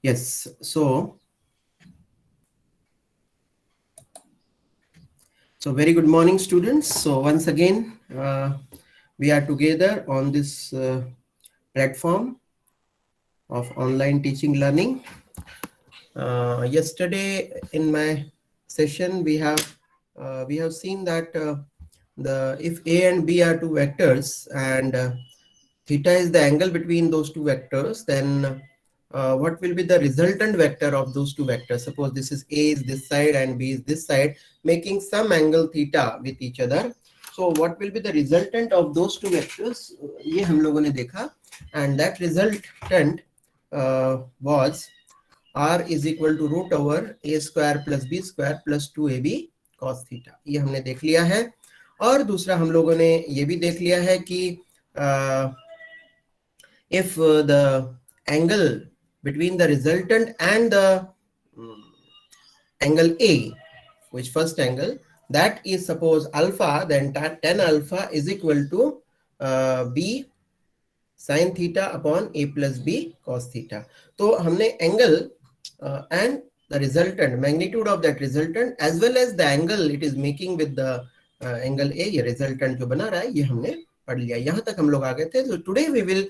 Yes, so very good morning, students. So once again, we are together on this platform of online teaching learning. Yesterday in my session, we have seen that the if A and B are two vectors and theta is the angle between those two vectors, then what will be the resultant vector of those two vectors? Suppose this is A is this side and B is this side, making some angle theta with each other. So what will be the resultant of those two vectors? ये हम लोगों ने देखा, and that resultant was r is equal to root over a square plus b square plus 2ab cos theta. ये हमने देख लिया है. और दूसरा हम लोगों ने ये भी देख लिया है कि if the angle between the resultant and the angle A, which first angle, that is suppose alpha, then tan alpha is equal to b sin theta upon a plus b cos theta. तो हमने angle and the resultant, magnitude of that resultant as well as the angle it is making with the angle A, ये resultant जो बना रहा है, ये हमने पढ़ लिया. यहाँ तक हम लोग आ गए थे. So today we will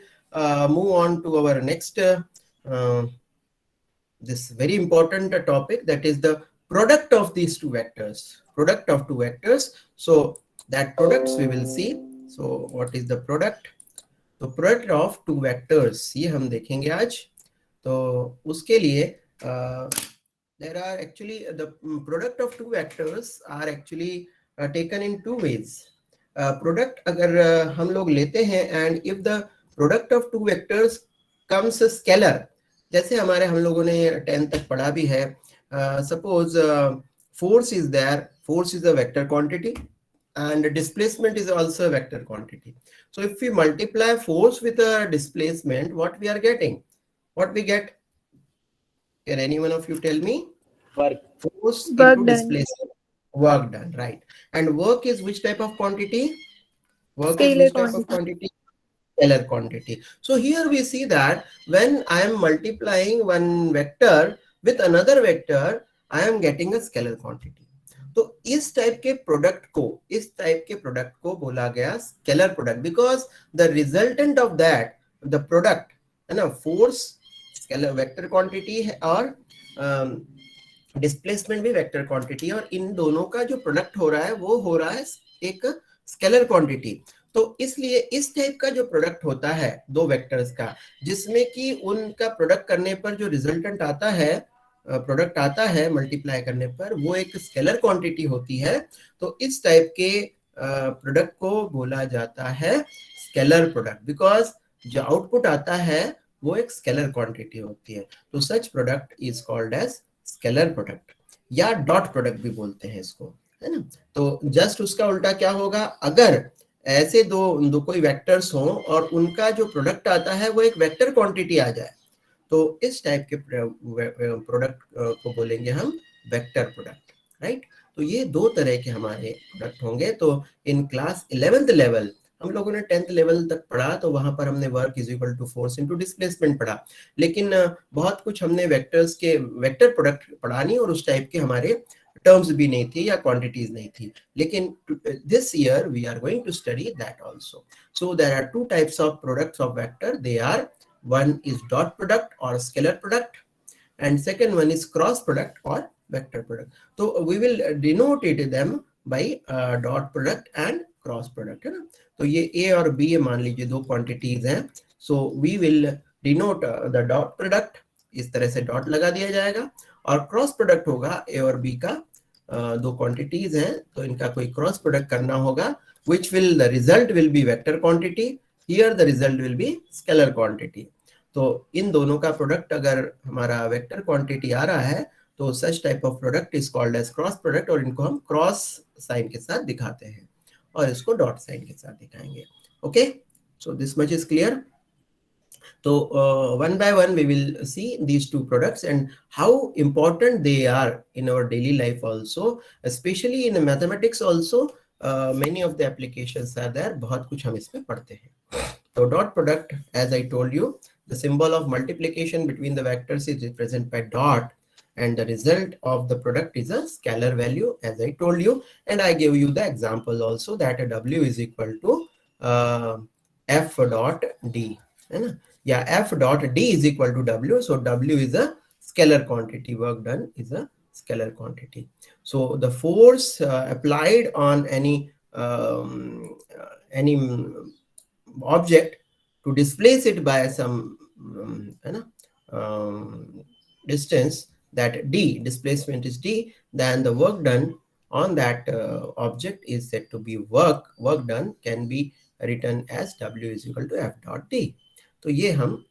move on to our next this very important topic, that is the product of these two vectors. Product of two vectors. So that products we will see. So what is the product? तो product of two vectors ये हम देखेंगे आज. तो उसके लिए there are actually the product of two vectors are actually taken in two ways. Product अगर हम लोग लेते हैं and if the product of two vectors comes scalar, जैसे हमारे हम लोगों ने 10 तक पढ़ा भी है. Suppose force is there, force is a vector quantity and displacement is also a vector quantity. So if we multiply force with a displacement, what we are getting? What we get? Can any one of you tell me? Work. Force Work into done. displacement. Work done, right. And work is which type of quantity? Work Scalar is which type of quantity. quantity? Scalar quantity. So here we see that when I am multiplying one vector with another vector, I am getting a scalar quantity. तो इस type के product को बोला गया scalar product, because the resultant of that the product है ना, force scalar vector quantity है और डिस्प्लेसमेंट भी वेक्टर क्वांटिटी, और इन दोनों का जो प्रोडक्ट हो रहा है वो हो रहा है एक स्केलर क्वांटिटी. तो इसलिए इस टाइप का जो प्रोडक्ट होता है दो वेक्टर्स का, जिसमें कि उनका प्रोडक्ट करने पर जो रिजल्टेंट आता है, प्रोडक्ट आता है मल्टीप्लाई करने पर, वो एक स्केलर क्वांटिटी होती है. तो इस टाइप के प्रोडक्ट को बोला जाता है स्केलर प्रोडक्ट, बिकॉज जो आउटपुट आता है वो एक स्केलर क्वांटिटी होती है. तो such product is called as scalar product, या डॉट प्रोडक्ट भी बोलते हैं इसको, है ना. तो जस्ट उसका उल्टा क्या होगा, अगर ऐसे दो कोई वेक्टर्स हों और उनका जो प्रोडक्ट आता है वो एक वेक्टर क्वांटिटी आ जाए, तो इस टाइप के प्रोडक्ट को बोलेंगे हम वेक्टर प्रोडक्ट, राइट. तो ये दो तरह के हमारे प्रोडक्ट होंगे. तो इन क्लास 11th लेवल हम लोगों ने 10th लेवल तक पढ़ा, तो वहां पर हमने work is equal to force into displacement पढ़ा, लेकिन बहुत कुछ हमने वेक्टर्स के वेक्टर प्रोडक्ट पढ़ा नहीं, और उस टाइप के हमारे टर्म्स भी नहीं थी या क्वांटिटीज नहीं थी. लेकिन this year we are going to study that also. So there are two types of products of vector. They are, one is dot product or scalar product, and second one is cross product or vector product. So we will denote it them by dot product and cross product, है ना. तो ये A और B मान लीजिए दो quantities हैं. So we will denote the dot product, इस तरह से dot लगा दिया जाएगा, और cross product होगा A और B का, दो quantities हैं तो इनका कोई cross product करना होगा, which will the result will be vector quantity. Here the result will be scalar quantity. तो इन दोनों का प्रोडक्ट अगर हमारा वेक्टर क्वांटिटी आ रहा है, तो such type of product is called as cross product, और इनको हम क्रॉस साइन के साथ दिखाते हैं और इसको डॉट साइन के साथ दिखाएंगे. Okay, so this much is clear. तो one by one we will see these two products and how important they are in our daily life also, especially in mathematics also. Many of the applications are there, बहुत कुछ हम इसमें पढ़ते हैं. So dot product, as I told you, the symbol of multiplication between the vectors is represented by dot, and the result of the product is a scalar value, as I told you, and I gave you the example also that W is equal to F dot D, है ना? Yeah, F dot D is equal to W, so W is a scalar quantity, work done is a scalar quantity. So the force applied on any object to displace it by some distance, that D, displacement is D, then the work done on that object is said to be work done can be written as W is equal to F dot D. तो ये हम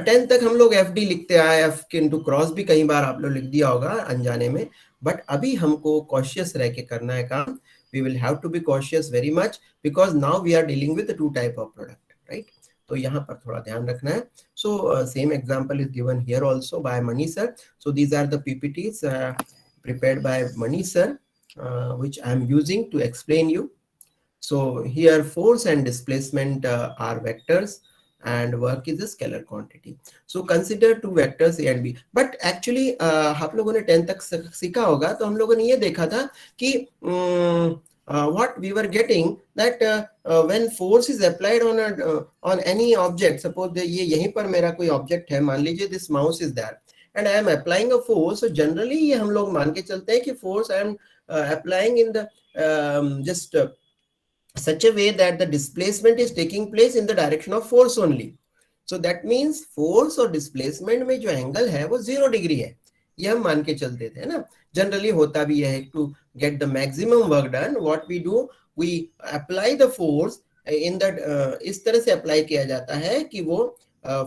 10 तक हम लोग FD लिखते आए, F के into cross भी कई बार आप लोग लिख दिया होगा अनजाने में, बट अभी हमको कॉशियस रह के करना है काम. We will have to be cautious very much because now we are dealing with the two type of product, right? तो यहाँ पर थोड़ा ध्यान रखना है. So same example is given here also by Mani sir. So these are the PPTs prepared by Mani sir, which I am using to explain you. So here force and displacement are vectors and work is a scalar quantity. So consider two vectors A and B. But actually आप लोगों ने 10 तक सीखा होगा तो हम लोगों ने ये देखा था कि what we were getting that when force is applied on any object, suppose ये यहीं पर मेरा कोई object है, मान लीजिए this mouse is there and I am applying a force, so generally ये हम लोग मान के चलते हैं कि force I am applying in the just such a way that the displacement is taking place in the direction of force only. So that means force और displacement में जो angle है वो 0 degree है, ये हम मान के चलते थे ना. Generally होता भी है, to get the maximum work done, what we do, we apply the force in that इस तरह से apply किया जाता है कि वो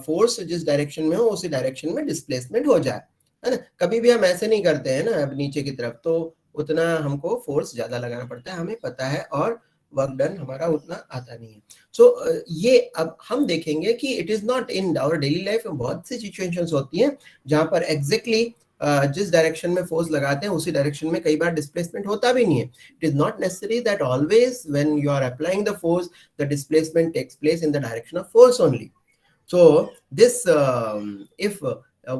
force जिस direction में हो उसी direction में displacement हो जाए, है ना. कभी भी हम ऐसे नहीं करते हैं ना नीचे की तरफ, तो उतना हमको force ज्यादा लगाना पड़ता है, हमें पता है, और वर्क डन हमारा उतना आता नहीं है. सो ये अब हम देखेंगे कि it is not in our daily life में बहुत सी सिचुएशंस होती हैं जहां पर एग्जैक्टली जिस डायरेक्शन में फोर्स लगाते हैं उसी डायरेक्शन में कई बार डिस्प्लेसमेंट होता भी नहीं है. It is not necessary that always when you are applying the force the displacement takes place in the direction of force only. So this if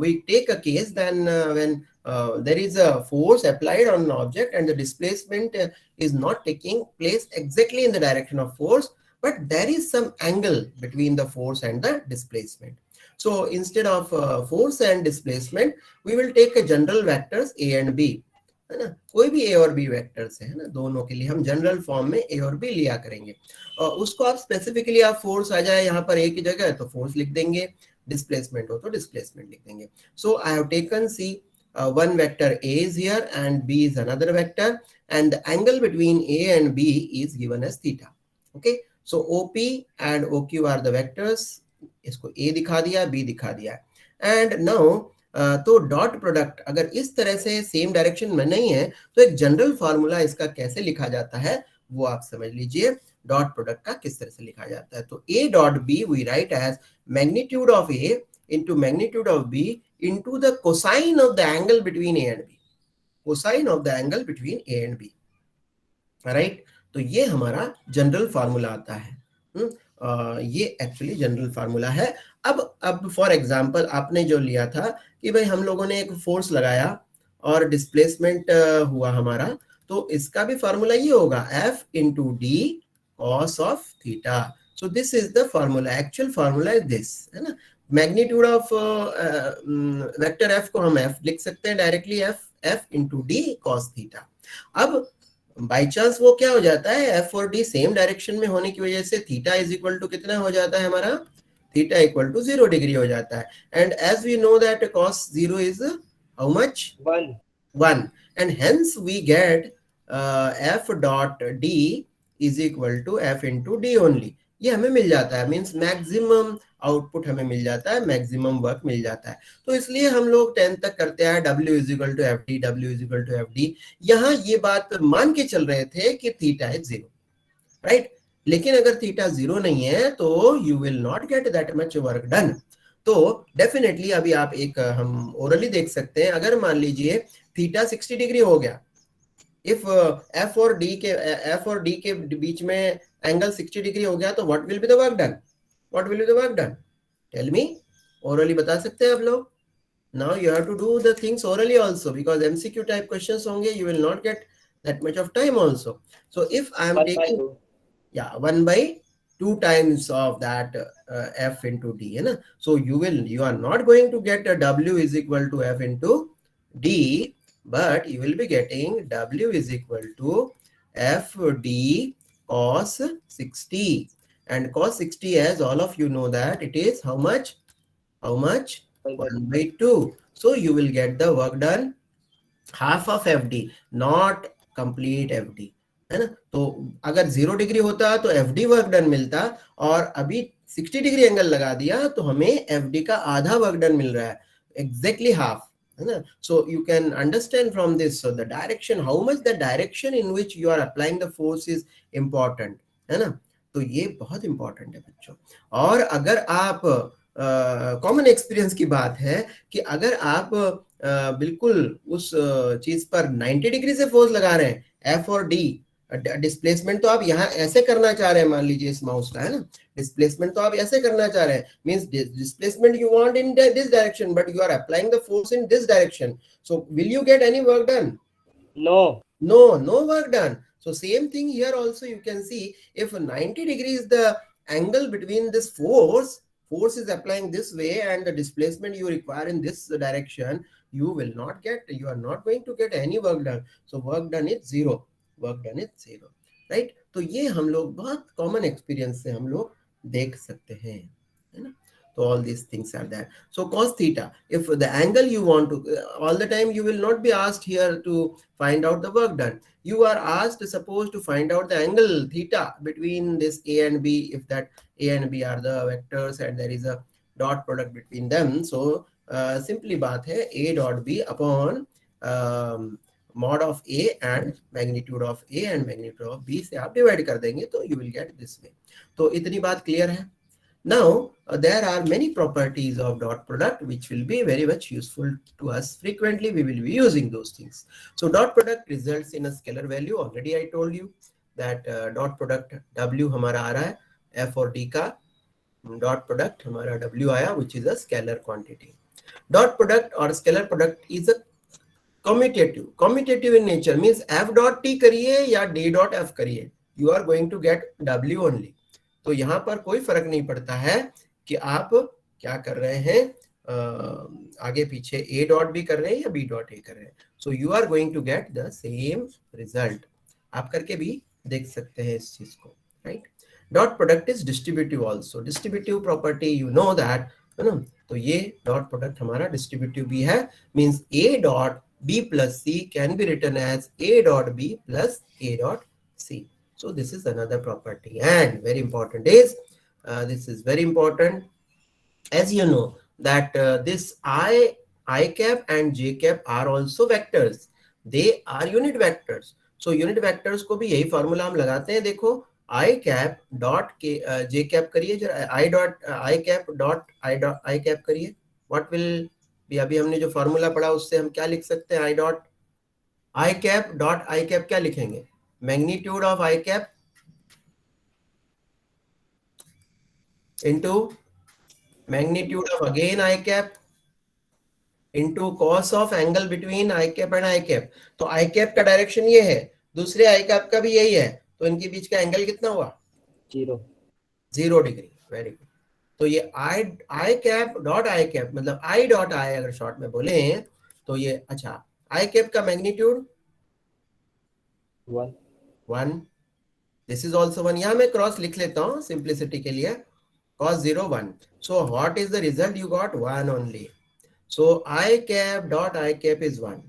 we take a case, then when there is a force applied on an object and the displacement is not taking place exactly in the direction of force, but there is some angle between the force and the displacement. So instead of force and displacement, we will take a general vectors A and B, है ना. कोई भी A और B vectors है ना, दोनों के लिए हम जनरल फॉर्म में A और B लिया करेंगे. और उसको आप स्पेसिफिकली आप फोर्स आ जाए यहाँ पर A की जगह तो फोर्स लिख देंगे, डिस्प्लेसमेंट हो तो डिस्प्लेसमेंट लिख देंगे. So I have taken see one vector A is here and B is another vector, and the angle between A and B is given as theta. Okay, so OP and OQ are the vectors. इसको A दिखा दिया, B दिखा दिया, and now तो dot product अगर इस तरह से सेम डायरेक्शन में नहीं है तो एक जनरल फार्मूला इसका कैसे लिखा जाता है वो आप समझ लीजिए. डॉट प्रोडक्ट का किस तरह से लिखा जाता है, तो A dot B we write as magnitude of A into magnitude of B into the cosine of the angle between A and B. Cosine of the angle between A and B. Right, तो ये हमारा general formula आता है. ये actually general formula है. अब for example आपने जो लिया था कि भाई हम लोगों ने एक फोर्स लगाया और डिस्प्लेसमेंट हुआ हमारा, तो इसका भी फार्मूला ये होगा F into D cos of theta. So this is the formula. Actual formula is this, है ना. मैग्नीट्यूड ऑफ वेक्टर F को हम F लिख सकते हैं directly, F into D cos theta. अब बाई चांस वो क्या हो जाता है, F और D सेम डायरेक्शन में होने की वजह से थीटा इज इक्वल टू कितना हो जाता है हमारा, थीटा इक्वल टू 0 डिग्री हो जाता है. And as we know that cos 0 is how much, 1, and hence we get F dot D is equal to F into D only. ये हमें मिल जाता है, मीन्स मैक्सिमम आउटपुट हमें मिल जाता है, मैक्सिमम वर्क मिल जाता है. तो इसलिए हम लोग 10 तक करते हैं W is equal to FD, W is equal to FD. यहाँ ये बात मान के चल रहे थे कि थीटा इज 0, राइट. लेकिन अगर थीटा 0 नहीं है तो you will not get that much work done. तो डेफिनेटली अभी आप एक हम ओरली देख सकते हैं, अगर मान लीजिए थीटा 60 डिग्री हो गया, इफ F और D के बीच में एंगल 60 डिग्री हो गया, तो what will be the work done, what will be the work done, tell me. orally बता सकते हैं आप लोग? Now you have to do the things orally also, because MCQ type questions होंगे, you will not get that much of time also. So if I am taking 1 by 2 times of that F into D, है ना? So you are not going to get a W is equal to F into D, but you will be getting W is equal to F D cos 60, and cos 60, as all of you know, that it is how much? 1 by 2. So you will get the work done half of FD, not complete FD, है ना? तो अगर 0 degree होता तो FD work done मिलता, और अभी 60 degree angle लगा दिया तो हमें FD का आधा वर्क डन मिल रहा है, exactly half, है ना? So you can understand from this, so the direction, how much the direction in which you are applying the force is important, है ना? तो ये बहुत इंपॉर्टेंट है बच्चों. और अगर आप कॉमन एक्सपीरियंस की बात है कि अगर आप बिल्कुल उस चीज पर 90 डिग्री से फोर्स लगा रहे हैं, एफ और डी, डिस्प्लेसमेंट तो आप यहाँ ऐसे करना चाह रहे हैं, मान लीजिए इस माउस का, है ना, डिस्प्लेसमेंट तो आप ऐसे करना चाह रहे हैं, means displacement you want in this direction, but you are applying the force in this direction, so will you get any work done? No work done. So same thing here also, you can see if 90 degrees the angle between this force is applying this way, and the displacement you require in this direction, you are not going to get any work done. So work done is zero, right? तो ये हम लोग बहुत common experience से हम लोग देख सकते हैं, है ना? So all these things are there. So cos theta, if the angle you want to, all the time you will not be asked here to find out the work done. You are asked, suppose, to find out the angle theta between this A and B, if that A and B are the vectors and there is a dot product between them. So simply बात है A dot B upon mod of A and magnitude of A and magnitude of B से आप divide कर देंगे तो you will get this way. तो इतनी बात clear है? Now, there are many properties of dot product which will be very much useful to us. Frequently, we will be using those things. So, dot product results in a scalar value. Already I told you that dot product W हमारा आ रहा है, F और D का dot product हमारा W आया, which is a scalar quantity. Dot product or scalar product is a commutative in nature, means F dot T करिए या D dot F करिए, you are going to get W only. तो यहाँ पर कोई फर्क नहीं पड़ता है कि आप क्या कर रहे हैं, आगे पीछे A डॉट भी कर रहे हैं या B डॉट A कर रहे हैं. So you are going to get the same result. आप करके भी देख सकते हैं इस चीज को, right? Dot product is distributive also. Distributive property you know that, है ना? तो ये डॉट प्रोडक्ट हमारा डिस्ट्रीब्यूटिव भी है, means A dot B plus C can be written as A dot B plus A dot C. So this is another property, and very important is this is very important, as you know that this I cap and j cap are also vectors. They are unit vectors. So unit vectors को भी यही formula हम लगाते हैं. देखो I cap dot j cap करिए, जरा I cap dot I cap करिए. What will be? अभी हमने जो फॉर्मूला पढ़ा उससे हम क्या लिख सकते हैं? I cap dot I cap क्या लिखेंगे? Magnitude of I cap into magnitude of again I cap into cos of angle between I cap and I cap. तो I cap का डायरेक्शन ये है, दूसरे I cap का भी यही है, तो इनके बीच का एंगल कितना हुआ? 0 डिग्री. Very good. तो ये I cap dot I cap मतलब I डॉट I अगर शॉर्ट में बोले तो ये, अच्छा, I cap का मैग्नीट्यूड 1. This is also 1. यहां मैं क्रॉस लिख लेता हूं सिंप्लिसिटी के लिए. cos 0 1. So what is the result? You got 1 only. So I cap dot I cap is 1.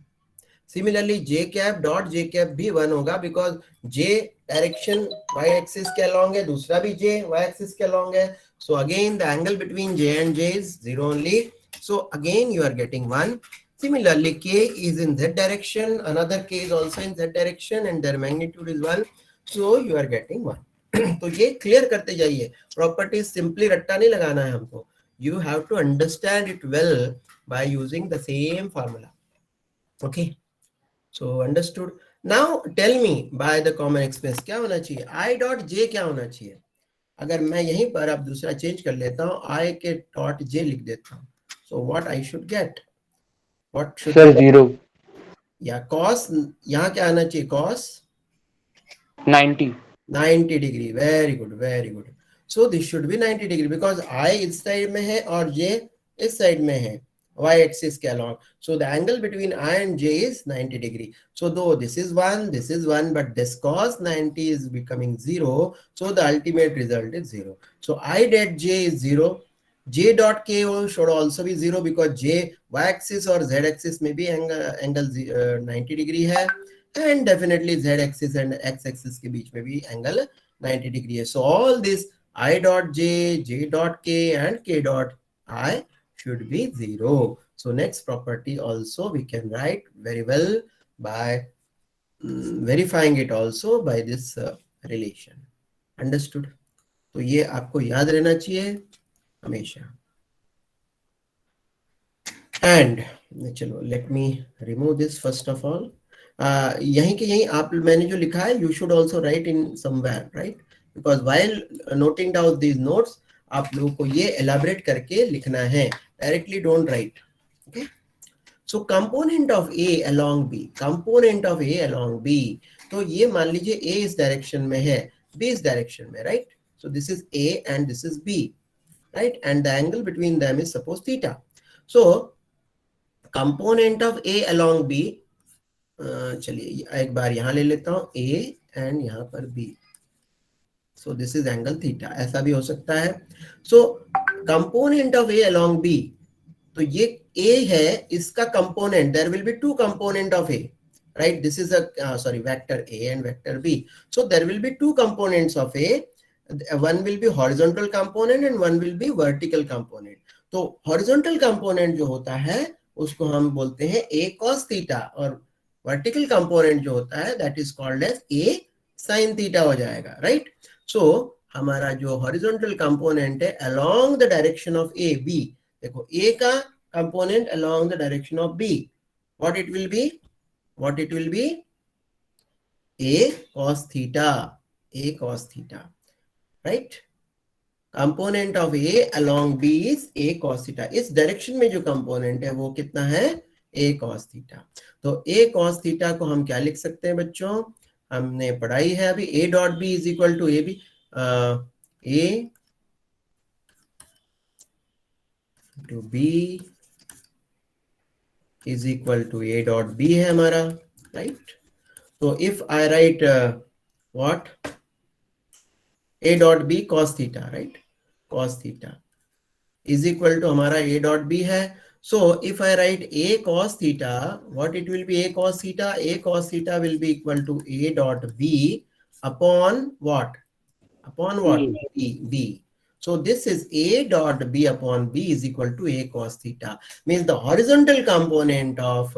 Similarly J cap dot J cap भी 1 होगा, because J direction y axis के along है, दूसरा भी J y axis के along है. So again the angle between J and J is 0 only. So again you are getting 1. Similarly K is in Z direction, another K is also in Z direction, and their magnitude is 1. So you are getting 1. तो ये clear करते जाइए. Properties simply रट्टा नहीं लगाना है हमको. You have to understand it well by using the same formula. Okay, so understood. Now tell me by the common express क्या होना चाहिए? आई डॉट जे क्या होना चाहिए? अगर मैं यहीं पर अब दूसरा चेंज कर लेता हूँ, I के डॉट जे लिख देता हूँ, so what I should get, what should sir I, 0 या cos, यहाँ क्या आना चाहिए, cos 90 90 degree, very good very good. So this should be 90 degree because I इस साइड में है और जे इस साइड में है, y axis के along, so the angle between I and j is 90 degree. So though this is 1 but this cos 90 is becoming 0, so the ultimate result is 0. So I dot j is 0, j dot k should also be 0 because j y axis or z axis में भी angle 90 degree है, and definitely z axis and x axis के बीच में भी angle 90 degree है. So all this I dot j, j dot k and k dot I should be 0. So next property also we can write very well by verifying it also by this relation. Understood? तो ये आपको याद रहना चाहिए हमेशा. And चलो let me remove this first of all. यहीं के यहीं आप, मैंने जो लिखा है, you should also write in somewhere, right? Because while noting down these notes, आप लोगों को ये elaborate करके लिखना है, directly don't write. Okay? So component of A along B, component of A along B, तो ये मान लीजिए A इस direction में है, B इस direction में, right? So this is A and this is B, right? And the angle between them is suppose theta. So component of A along B, चलिए एक बार यहाँ ले लेता हूँ, A and यहाँ पर B. So this is angle theta, ऐसा भी हो सकता है. So component of A along B, तो ये A है, इसका component, there will be two component of A, right? This is a vector A and vector B. So there will be two components of A. One will be horizontal component and one will be vertical component. तो horizontal component जो होता है उसको हम बोलते हैं A cos theta, और vertical component जो होता है that is called as A sin theta हो जाएगा, right? So हमारा जो horizontal component है along the direction of A, B, देखो A का component along the direction of B, what it will be? What it will be? A cos theta, A cos theta, right? Component of A along B is A cos theta. इस direction में जो component है वो कितना है? A cos theta. तो A cos theta को हम क्या लिख सकते हैं बच्चों? हमने पढ़ाई है अभी, A dot B is equal to AB, A to B is equal to A dot B है हमारा, right? So if I write what? A dot B cos theta, right? Cos theta is equal to हमारा A dot B है. So if I write A cos theta, what it will be? A cos theta, A cos theta will be equal to A dot B upon what? Upon what? B. So this is A dot B upon B is equal to A cos theta. Means the horizontal component of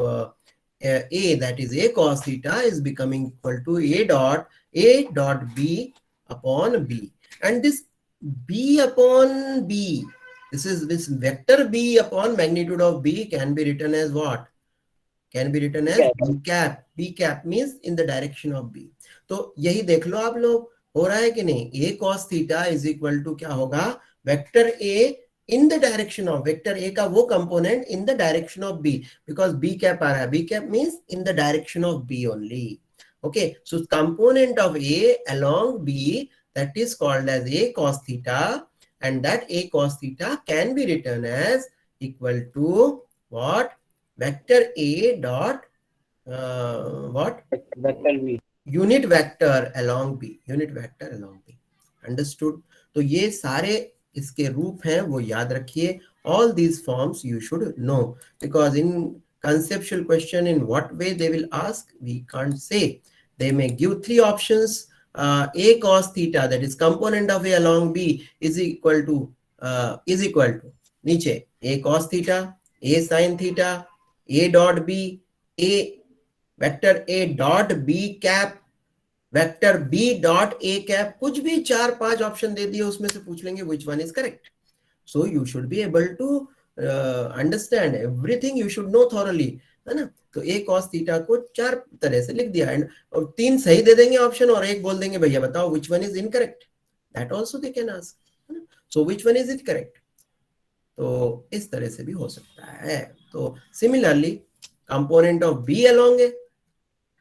A, that is A cos theta, is becoming equal to A dot B upon B. And this B upon B, this vector B upon magnitude of B can be written as what? Can be written as B cap. B cap means in the direction of B. तो यही देख लो आप लोग, हो रहा है कि नहीं? A cos theta is equal to क्या होगा? Vector A in the direction of, vector A का वो component in the direction of B, because B cap आ रहा है. B cap means in the direction of B only. Okay, so component of A along B, that is called as A cos theta, and that A cos theta can be written as equal to what? Vector A dot what? Vector B. Unit vector along B. Unit vector along B. Understood? तो ये सारे इसके रूप हैं, वो याद रखिए. All these forms you should know, because in conceptual question, in what way they will ask, we can't say. They may give three options. A cos theta, that is component of A along B, is equal to नीचे A cos theta, A sin theta, A dot B, A vector A dot B cap, vector B dot A cap, कुछ भी 4-5 option दे दिए, उसमें से पूछ लेंगे which one is correct. So you should be able to understand everything, you should know thoroughly, है ना? तो A cos theta को 4 तरह से लिख दिया, और 3 सही दे देंगे ऑप्शन और एक बोल देंगे भैया बताओ which one is incorrect. that also they can ask. So which one is it correct? तो इस तरह से भी हो सकता है. तो similarly component of B along A,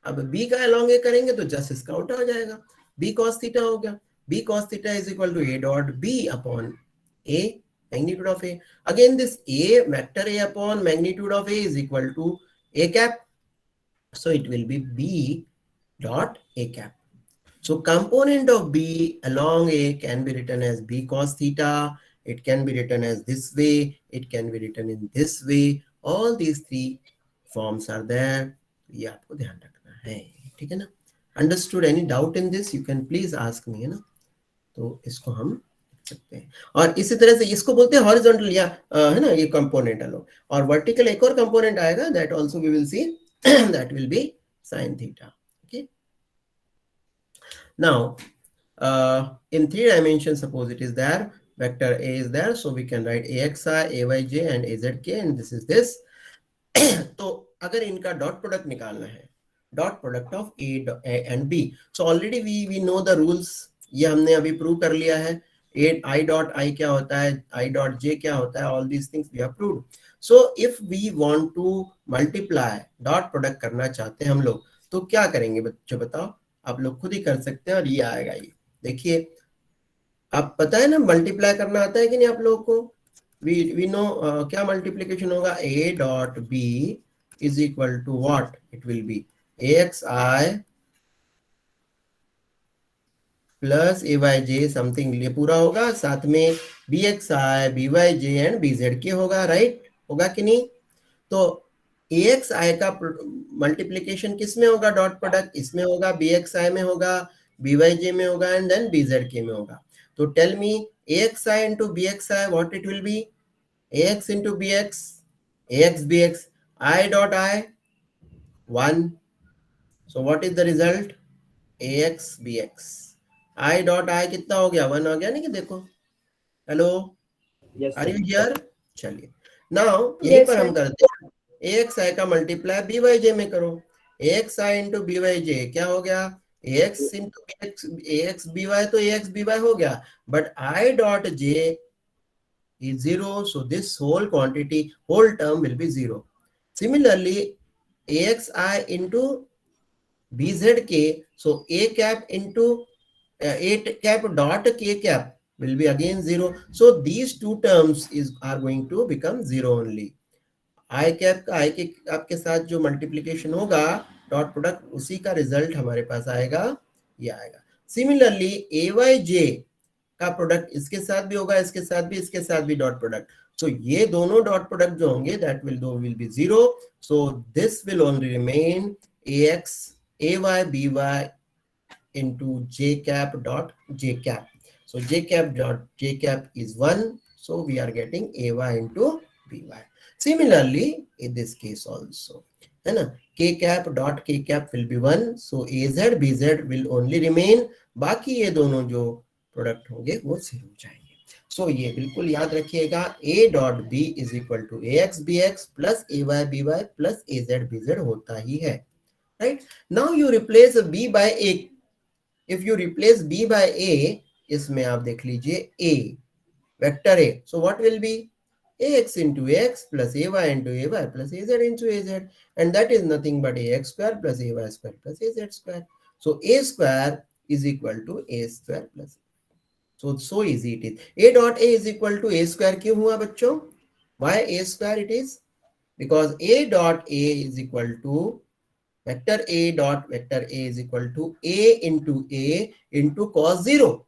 अब बी का अलोंग ए करेंगे तो जस्ट इसका उल्टा हो जाएगा, बी कॉस थीटा हो गया. B cos theta is equal to A dot B upon A magnitude of a. Again this a vector a upon magnitude of a is equal to a cap, so it will be b dot a cap. So component of b along a can be written as b cos theta, it can be written as this way, it can be written in this way. All these three forms are there. ये आपको ध्यान रखना है, ठीक है ना. Understood? Any doubt in this? You can please ask me, है ना. तो इसको हम लिख सकते हैं. और इसी तरह से इसको बोलते हैं हॉरिजॉन्टल या है ना, ये कंपोनेंट अलोंग. और वर्टिकल एक और कंपोनेंट आएगा, that also we will see, that will be sin theta. Okay. Now in 3 dimensions, suppose it is there, vector a is there, so we can write axi, ayj and azk, and this is this. तो अगर इनका dot product निकालना है, dot product of A and B, so already we know the rules, ये हमने अभी prove कर लिया है. आई डॉट आई क्या होता है, आई डॉट जे क्या होता है, all these things we have proved. So if we want to multiply, dot product करना चाहते हैं हम लोग, तो क्या करेंगे बच्चों, बताओ. आप लोग खुद ही कर सकते हैं. और ये आएगा, ये देखिए, आप पता है ना मल्टीप्लाई करना आता है कि नहीं आप लोगों को. वी नो क्या मल्टीप्लिकेशन होगा, a dot b is equal to what, it will be axi plus ayj something, ये पूरा होगा, साथ में bxi byj एंड bzk होगा, राइट. होगा कि नहीं. तो axi का मल्टीप्लिकेशन किस में होगा, डॉट प्रोडक्ट इसमें होगा, bxi में होगा, byj में होगा एंड देन bzk में होगा. तो tell me axi into bxi what it will be, ax into bx, ax bx, I dot I 1. So what is the result, ax bx, I dot I कितना हो गया, 1 हो गया. नहीं कि देखो, hello, Yes, are sir. You here. चलिए, now यहीं पर हम करते हैं, axi का मल्टीप्लाई byj में करो, axi into byj क्या हो गया, ax into ax by, तो ax by हो गया, but I dot j is 0, so this whole quantity, whole term will be 0. Similarly, axi into bzk, so a cap into a cap dot k cap will be again 0. So these two terms are going to become 0 only. I cap का I के आपके साथ जो multiplication होगा, dot product, उसी का result हमारे पास आएगा, ये आएगा. सिमिलरली ayj का प्रोडक्ट इसके साथ भी होगा, इसके साथ भी, इसके साथ भी डॉट प्रोडक्ट. सो ये दोनों डॉट प्रोडक्ट जो होंगे, that will B 0. So this will only remain ax ay by into j cap dot j cap. So j cap dot j cap is 1, so we are getting ay into by. Similarly in this case also, है ना, k cap dot k cap will be 1, so az bz will only remain, बाकी ये दोनों जो product होंगे वो 0 हो जाएंगे. सो ये बिल्कुल याद रखिएगा, a dot b is equal to ax bx plus ay by plus az bz होता ही है, right. Now you replace b by a. If you replace b by a, इसमें आप देख लीजिए a vector a, so what will be ax into x plus ay into ay plus az into az, and that is nothing but ax square plus ay square plus az square. So a square is equal to a square plus, so easy it is. A dot a is equal to a square क्यों हुआ बच्चों, why a square it is, because a dot a is equal to vector a dot vector a is equal to a into cos 0,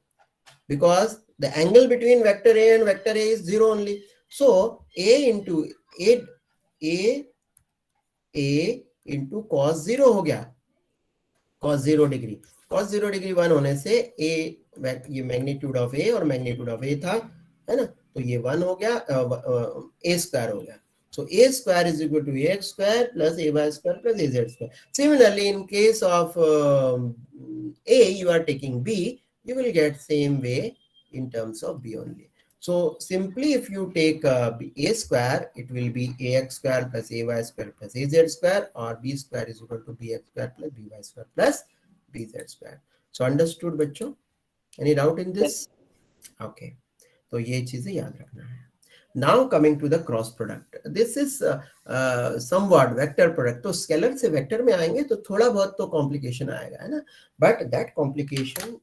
because the angle between vector a and vector a is 0 only. So a into a into cos 0 हो गया, cos 0 degree, cos 0 degree 1 होने से a, ये magnitude of a और magnitude of a था, है ना, तो ये 1 हो गया, a स्क्वायर हो गया. So a square is equal to ax square plus ay square plus az square. Similarly, in case of a, you are taking b, you will get same way in terms of b only. So simply if you take a square, it will be ax square plus ay square plus az square, or b square is equal to bx square plus by square plus bz square. So understood बच्चों? Any doubt in this? Okay, तो ये चीजें याद रखना है. Now coming to the cross product, this is somewhat vector product. तो scalar से vector में आएंगे तो थोड़ा बहुत तो कॉम्प्लिकेशन आएगा, है ना, but that complication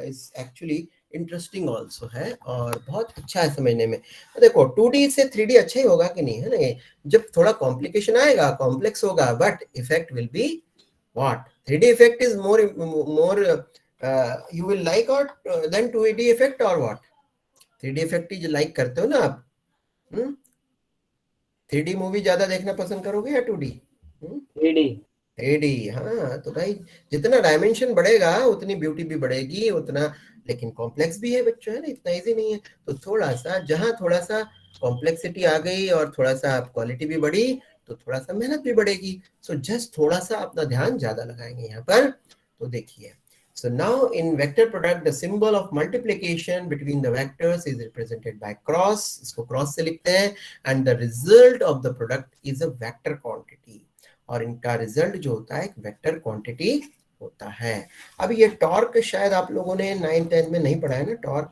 is actually interesting also है और बहुत अच्छा है समझने में. देखो 2D से 3D अच्छा ही होगा कि नहीं, है ना. जब थोड़ा कॉम्प्लिकेशन आएगा, कॉम्प्लेक्स होगा, but effect will be what 3D effect is more you will like or than 2D effect or what. 3D effect he like करते हो ना आप. 3D मूवी ज्यादा देखना पसंद करोगे या 2D? 3D 3D. हाँ, तो भाई जितना डायमेंशन बढ़ेगा उतनी ब्यूटी भी बढ़ेगी, उतना, लेकिन कॉम्प्लेक्स भी है बच्चों, है ना, इतना इजी नहीं है. तो थोड़ा सा, जहां थोड़ा सा कॉम्प्लेक्सिटी आ गई और थोड़ा सा क्वालिटी भी बढ़ी, तो थोड़ा सा मेहनत भी बढ़ेगी. सो जस्ट थोड़ा सा अपना ध्यान ज्यादा लगाएंगे यहाँ पर. तो देखिए, so now in vector product the symbol of multiplication between the vectors is represented by cross. इसको cross से लिखते हैं. And the result of the product is a vector quantity. और इनका रिजल्ट जो होता है एक वेक्टर क्वांटिटी होता है. अब ये टॉर्क शायद आप लोगों ने 9th-10th में नहीं पढ़ा है ना, टॉर्क.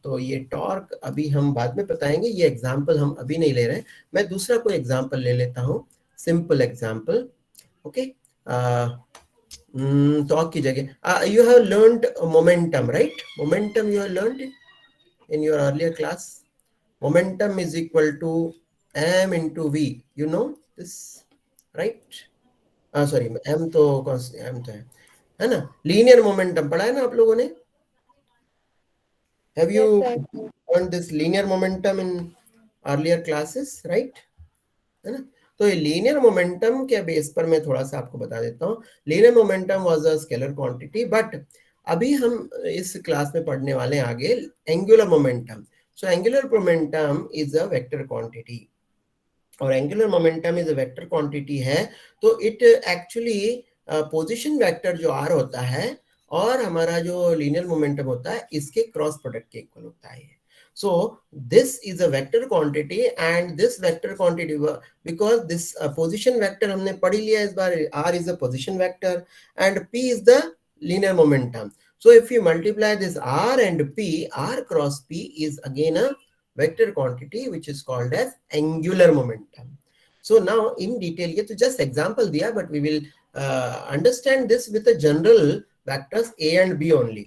तो ये टॉर्क अभी हम बाद में बताएंगे, ये एग्जांपल हम अभी नहीं ले रहे हैं. मैं दूसरा कोई एग्जांपल ले लेता हूँ, सिंपल एग्जांपल. ओके, टॉर्क की जगह you have learned momentum, right? Momentum you have learned in your earlier class. Momentum is equal to m into v. You know this, right? Sorry, m तो m तो है ना. Linear momentum पढ़ा है ना आप लोगों ने? Have you learned this linear momentum in earlier classes, right? है ना. तो ये लीनियर मोमेंटम के बेस पर मैं थोड़ा सा आपको बता देता हूँ. Linear momentum was a scalar quantity, but अभी हम इस क्लास में पढ़ने वाले हैं आगे angular momentum. So angular momentum is a vector quantity, और angular momentum is a vector quantity है. तो इट एक्चुअली पोजीशन वेक्टर जो आर होता है और हमारा जो लीनियर मोमेंटम होता है इसके क्रॉस प्रोडक्ट के इक्वल होता है. So this is a vector quantity, and this vector quantity, because this position vector हमने पढ़ ही लिया इस बार, r is a position vector and p is the linear momentum. So if you multiply this r and p, r cross p is again a vector quantity which is called as angular momentum. So now in detail, ये तो just example दिया, but we will understand this with the general vectors a and b only.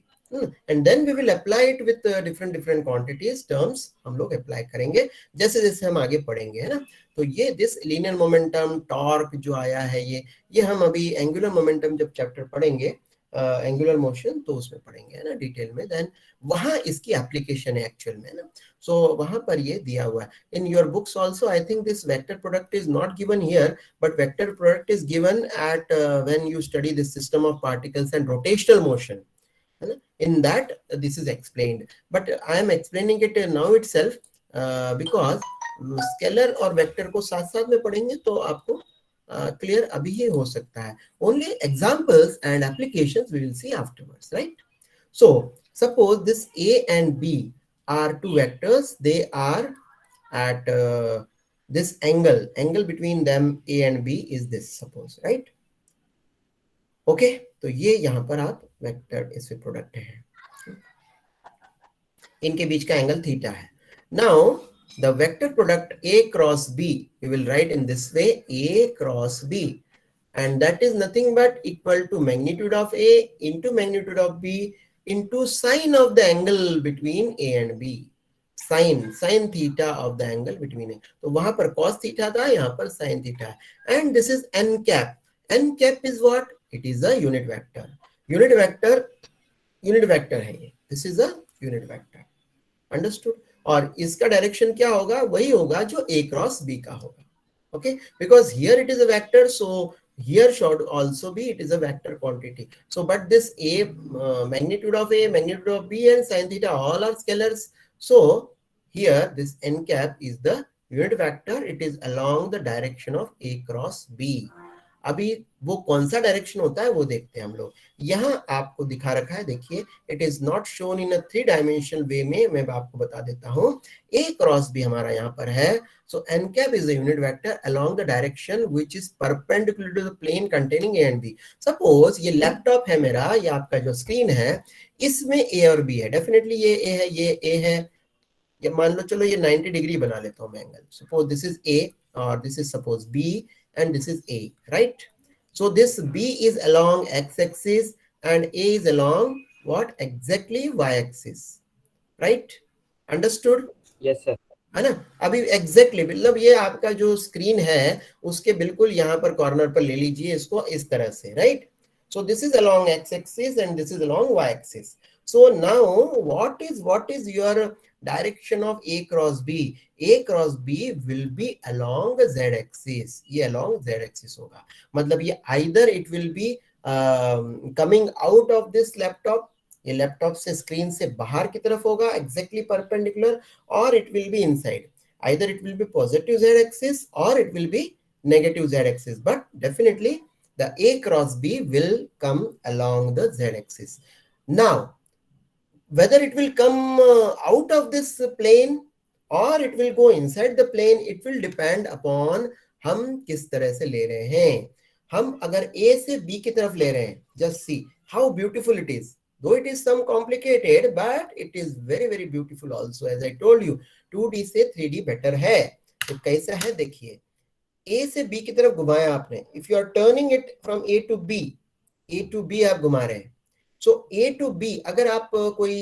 And then we will apply it with different quantities terms. हम लोग apply करेंगे जैसे जैसे हम आगे पढ़ेंगे, है ना. तो ये this linear momentum torque जो आया है, ये हम अभी angular momentum जब चैप्टर पढ़ेंगे, एंगुलर मोशन, तो उसमें पढ़ेंगे, है ना, डिटेल में. देन वहां इसकी एप्लीकेशन है एक्चुअल में, ना. सो वहां पर ये दिया हुआ है in your books also. I think this vector product is not given here, but vector product is given at when you study this system of particles and rotational motion. In that this is explained, but I am explaining it now itself because scalar और vector को साथ साथ में पढ़ेंगे तो आपको clear अभी ही हो सकता है. Only examples and applications we will see afterwards, right? So suppose this A and B are two vectors. They are at this angle between them A and B is this, suppose, right? Okay, तो ये यहां पर आप vector इसमें product है, इनके बीच का angle theta है. Now the vector product A cross B we will write in this way, A cross B, and that is nothing but equal to magnitude of A into magnitude of B into sine of the angle between A and B. sin theta of the angle between A. तो वहां पर cos theta था, यहाँ पर sin theta है. And this is n cap. N cap is what? It is a unit vector. Unit vector है ये. This is a unit vector. Understood? और इसका डायरेक्शन क्या होगा? वही होगा जो A cross B का होगा. Okay? Because here it is a vector, so here should also be, it is a vector quantity. So but this A, magnitude of A, magnitude of B and sin theta all are scalars. So here this n cap is the unit vector. It is along the direction of A cross B. अभी वो कौन सा direction होता है वो देखते हैं हम लोग। यहाँ आपको दिखा रखा है, देखिए, it is not shown in a 3 dimensional way में। मैं आपको बता देता हूँ, ए क्रॉस बी हमारा यहाँ पर है। So n cap is the unit vector along the direction which is perpendicular to the plane containing A and B. Suppose ये लैपटॉप है मेरा, ये आपका जो स्क्रीन है, इसमें ए और बी है। डेफिनेटली ये ए है, ये ए है। ये मान लो, चलो ये 90 डिग्री बना लेता हूँ मैं angle. Suppose this is A और this is suppose B and this is A, right? So this B is along x-axis and A is along what? Exactly y-axis, right? Understood? Yes, sir. है ना? अभी exactly मतलब ये आपका जो screen है उसके बिल्कुल यहाँ पर कॉर्नर पर ले लीजिए इसको इस तरह से, right? So this is along x-axis and this is along y-axis. So now what is your direction of A cross B? A cross B will be along z-axis. ये along z-axis होगा, मतलब ये either it will be coming out of this laptop, ये laptop से screen से बाहर की तरफ होगा एग्जैक्टली परपेंडिकुलर, और it will be inside. either it will be positive z axis or it will be negative z axis, but definitely the A cross B will come along the z axis. Now whether it will come out of this plane or it will go inside the plane, it will depend upon हम किस तरह से ले रहे हैं। हम अगर A से B की तरफ ले रहे हैं, just see how beautiful it is. Though it is some complicated, but it is very very beautiful also. As I told you, 2D से 3D better है। तो कैसा है देखिए, A से B की तरफ घुमाया आपने। If you are turning it from A to B आप घुमा रहे हैं। So A to B, अगर आप कोई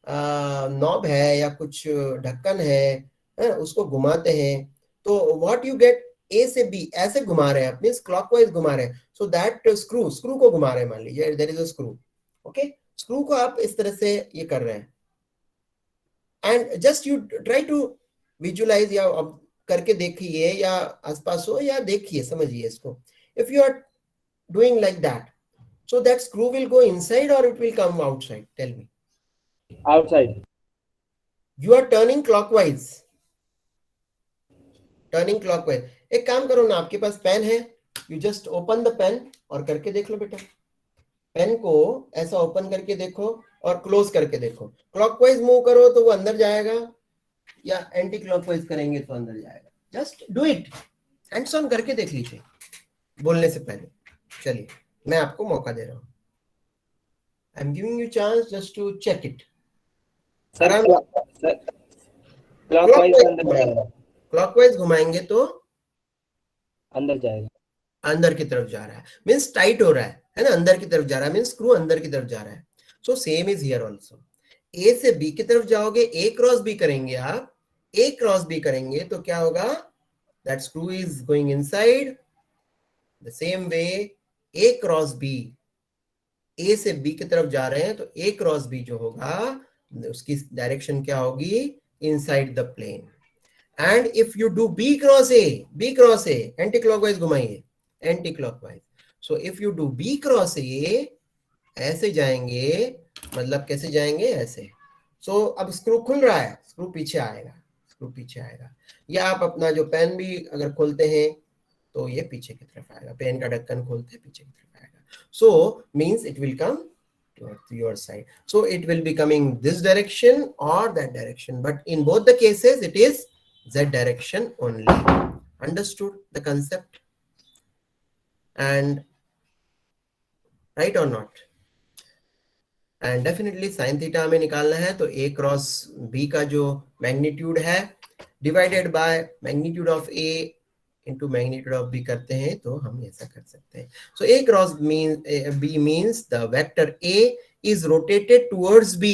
नॉब है या कुछ ढक्कन है उसको घुमाते हैं, तो what you get, A से B ऐसे घुमा रहे हैं आप, मीन्स क्लॉकवाइज घुमा रहे हैं। So that screw को घुमा रहे हैं, मान लीजिए there is a screw, okay? Screw को आप इस तरह से ये कर रहे हैं, and just you try to visualise, या अब करके देखिए, या आसपास हो या देखिए, समझिए इसको। If you are doing like that, so that screw will go inside or it will come outside? Tell me. Outside. You are turning clockwise. एक काम करो ना, आपके पास पेन है, you just open the pen और करके देख लो बेटा। पेन को ऐसा ओपन करके देखो और क्लोज करके देखो। क्लॉकवाइज मूव करो तो वो अंदर जाएगा, या एंटी क्लॉकवाइज करेंगे तो अंदर जाएगा। Just do it, hands on करके देख लीजिए बोलने से पहले। चलिए मैं आपको मौका दे रहा हूं, I am giving you chance just to check it. Clockwise घुमाएंगे तो अंदर जाएगा, अंदर की तरफ जा रहा है, मीन्स टाइट हो रहा है ना, अंदर की तरफ जा रहा है, मीन्स स्क्रू अंदर की तरफ जा रहा है। So same is here also. A से बी की तरफ जाओगे, ए क्रॉस बी करेंगे आप, ए क्रॉस बी करेंगे तो क्या होगा, that screw is going inside. The same way A cross B, A से बी की तरफ जा रहे हैं तो ए क्रॉस बी जो होगा उसकी डायरेक्शन क्या होगी, inside the plane. And if you do B cross A anticlockwise घुमाइए, anticlockwise. So if you do B cross A, ऐसे जाएंगे, मतलब कैसे जाएंगे, ऐसे। सो अब स्क्रू खुल रहा है, स्क्रू पीछे आएगा, या आप अपना जो पेन भी अगर खोलते हैं तो ये पीछे की तरफ आएगा, पेन का ढक्कन खोलते हैं पीछे की तरफ आएगा। So means it will come to your side, so it will be coming this direction or that direction, but in both the cases it is z direction only. Understood the concept? And right or not? And definitely sin theta हमें निकालना है, तो a cross b का जो magnitude है divided by magnitude of a into magnitude of b करते हैं तो हम ऐसा कर सकते हैं। So a cross b means the vector a is rotated towards b,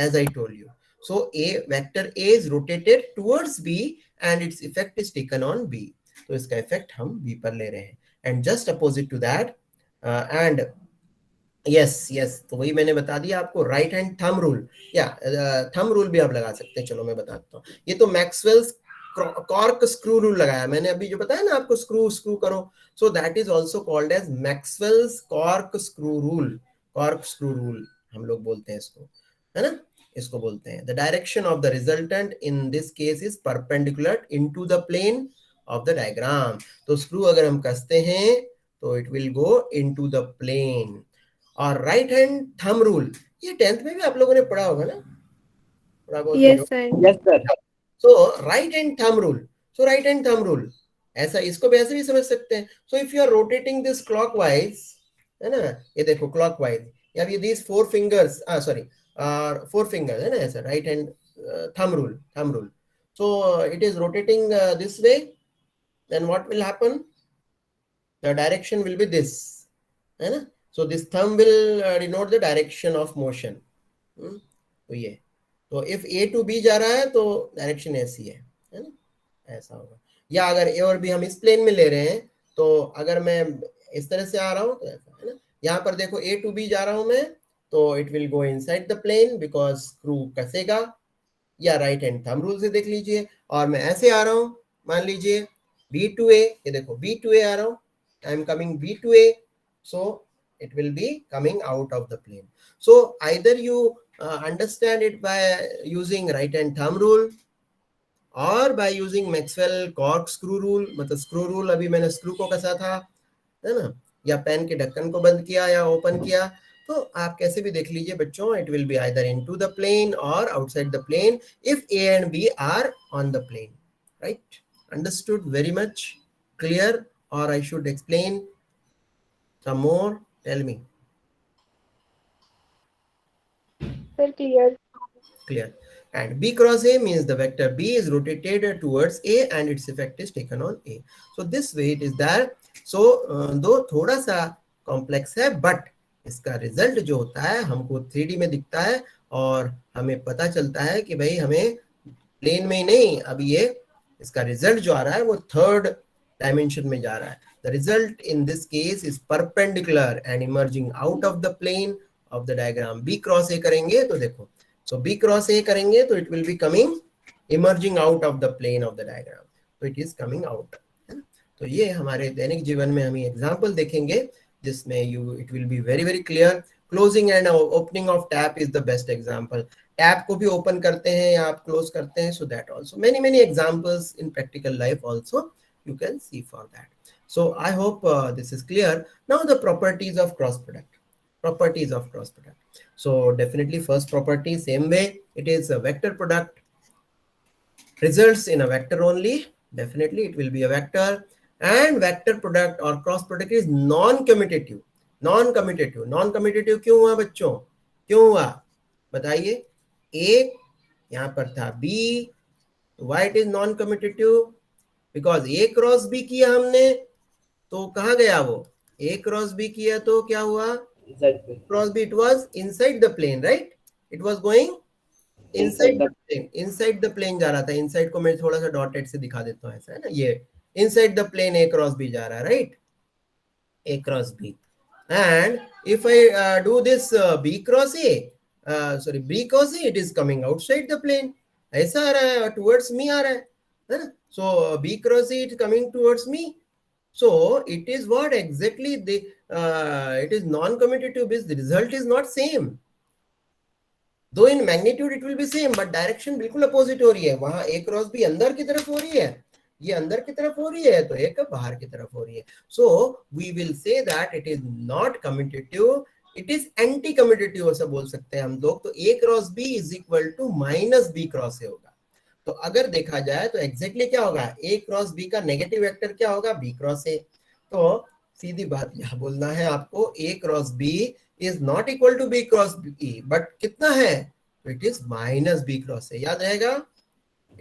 as I told you. So vector a is rotated towards b and its effect is taken on b. तो इसका इफेक्ट हम b पर ले रहे हैं, and just opposite to that and yes, तो वही मैंने बता दिया आपको, राइट हैंड थंब रूल, या थंब रूल भी आप लगा सकते हैं। चलो मैं बताता हूँ, ये तो मैक्सवेल्स कॉर्क स्क्रू रूल लगाया मैंने अभी, जो बताया ना आपको, स्क्रू करो। So that is also called as Maxwell's cork screw rule हम लोग बोलते हैं इसको, है ना, इसको बोलते हैं। The direction of the resultant in this case is perpendicular into the plane of the diagram. तो screw अगर हम कसते हैं तो it will go into the plane. और right hand thumb rule, ये 10th में भी आप लोगों ने पढ़ा होगा ना, थोड़ा बहुत Yes, जो sir. Yes, sir. So right hand thumb rule. So right hand thumb rule. ऐसा इसको भी ऐसे भी समझ सकते हैं. So if you are rotating this clockwise, है ना, ये देखो clockwise. या ये these four fingers, four fingers है ना ऐसा, right hand thumb rule. So it is rotating this way. Then what will happen? The direction will be this, है ना. So this thumb will denote the direction of motion. तो ये, तो if A to B जा रहा है तो direction ऐसी है ना, ऐसा होगा. या अगर A और B हम इस प्लेन में ले रहे हैं तो अगर मैं इस तरह से आ रहा हूँ तो ऐसा है ना. यहाँ पर देखो A to B जा रहा हूँ मैं, तो it will go inside the plane because screw कसेगा. या राइट हैंड थंब रूल से देख लीजिए. और मैं ऐसे आ रहा हूँ, मान लीजिए B to A, ये देखो B to A आ रहा हूँ, I am coming B to A, so it will be coming out of the plane. So either you understand it by using right hand thumb rule or by using Maxwell corkscrew rule. मतलब screw rule अभी मैंने screw को कसा था, है ना, या pen के ढक्कन को बंद किया या ओपन किया, तो आप कैसे भी देख लीजिए बच्चों. It will be either into the plane or outside the plane if A and B are on the plane. Right? Understood? Very much clear, or I should explain some more? Tell me. Sir, clear. Clear. And B cross A means the vector B is rotated towards A and its effect is taken on A. So this way it is there. So दो थोड़ा सा complex है, but इसका result जो होता है हमको 3D में दिखता है और हमें पता चलता है कि भाई हमें प्लेन में ही नहीं, अभी ये इसका रिजल्ट जो आ रहा है वो थर्ड डायमेंशन में जा रहा है. The result in this case is perpendicular and emerging out of the plane of the diagram. B cross A करेंगे तो देखो, so B cross A करेंगे तो it will be coming emerging out of the plane of the diagram. So it is coming out. तो ये हमारे दैनिक जीवन में हम एग्जाम्पल देखेंगे जिसमें it will be very very clear. Closing and opening of tap is the best example. Tap को भी ओपन करते हैं या आप क्लोज करते हैं, so that also many examples in practical life also you can see for that. So I hope this is clear. Now the properties of cross product. So definitely first property, same way, it is a vector product, results in a vector only. Definitely it will be a vector. And vector product or cross product is non-commutative. क्यों हुआ बच्चों, क्यों हुआ बताइए. एक यहाँ पर था B, why it is non-commutative? Because A cross B किया हमने तो कहाँ गया वो, A cross B किया तो क्या हुआ, cross B, it was inside the plane, right? It was going inside the plane. Inside the plane जा रहा था. Inside को मैं थोड़ा सा डॉटेड से दिखा देता हूँ, ऐसा है ना, ये inside the plane A cross B जा रहा है, right? A cross B. And if I do this B cross A, B cross A, it is coming outside the plane. ऐसा आ रहा है, towards me आ रहा है ना? So B cross A, it is coming towards me. So it is what exactly it is non-commutative because the result is not same. Though in magnitude it will be same, but direction बिल्कुल opposite हो रही है. वहाँ A cross B अंदर की तरफ हो रही है, ये अंदर की तरफ हो रही है, तो एक बाहर की तरफ हो रही है. So we will say that it is not commutative, it is anti-commutative ऐसा बोल सकते हैं हम लोग. तो A cross B is equal to minus B cross A होगा. तो अगर देखा जाए तो एग्जैक्टली क्या होगा, A क्रॉस B का नेगेटिव वेक्टर क्या होगा, B क्रॉस A. तो सीधी बात यह बोलना है आपको, A cross B is not equal to B cross E, but कितना है, it is minus B cross A. याद रहेगा,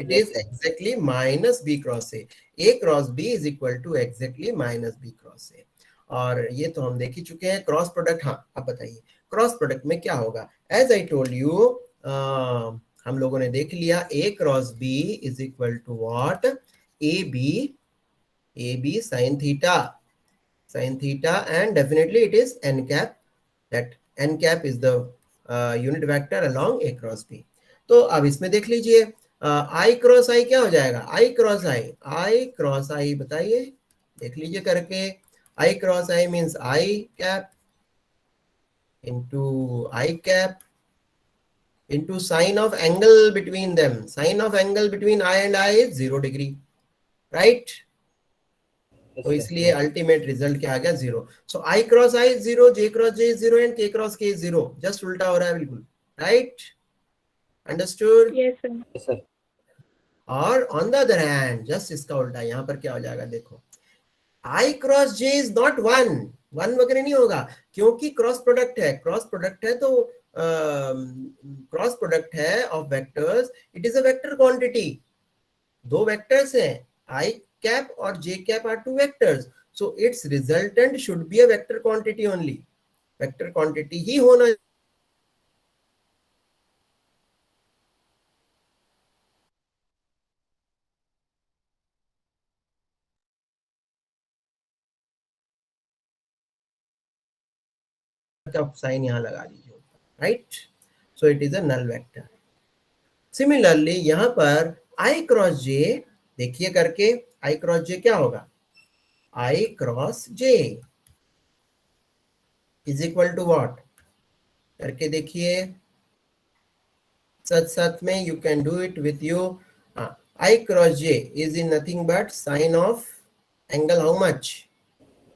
it is exactly minus B cross A. A cross B is equal to exactly minus B cross A. और ये तो हम देख ही चुके हैं. क्रॉस प्रोडक्ट, हाँ आप बताइए क्रॉस प्रोडक्ट में क्या होगा. एज आई टोल्ड यू, हम लोगों ने देख लिया A cross B is equal to what, A B sine theta and definitely it is n cap. That n cap is the unit vector along A cross B. तो अब इसमें देख लीजिए I क्रॉस I क्या हो जाएगा, I cross I बताइए, देख लीजिए करके. I cross I means I cap into I cap into sine of angle between them. Sine of angle between I and I is 0 degree, right? तो इसलिए ultimate result क्या आ गया 0. So I cross I 0, J cross J 0 and K cross K 0. Just उल्टा हो रहा है बिल्कुल. Right? Understood? Yes, sir. Yes, sir. और on the other hand just इसका उल्टा यहाँ पर क्या हो जाएगा देखो. I cross J is not one वगैरह नहीं होगा, क्योंकि क्रॉस प्रोडक्ट है. क्रॉस प्रोडक्ट है तो क्रॉस प्रोडक्ट है of vectors. It is a vector quantity. दो वेक्टर्स हैं, आई कैप और J cap are two vectors. So its resultant should be a vector quantity only. Vector quantity ही होना का साइन यहां लगा लीजिए. Right? So it is a null vector. Similarly यहां पर आई क्रॉस जे देखिए करके, आई क्रॉस जे क्या होगा? I cross J is equal to what? करके देखिए साथ साथ में. You can do it with you. I cross J is in nothing but sine of angle how much?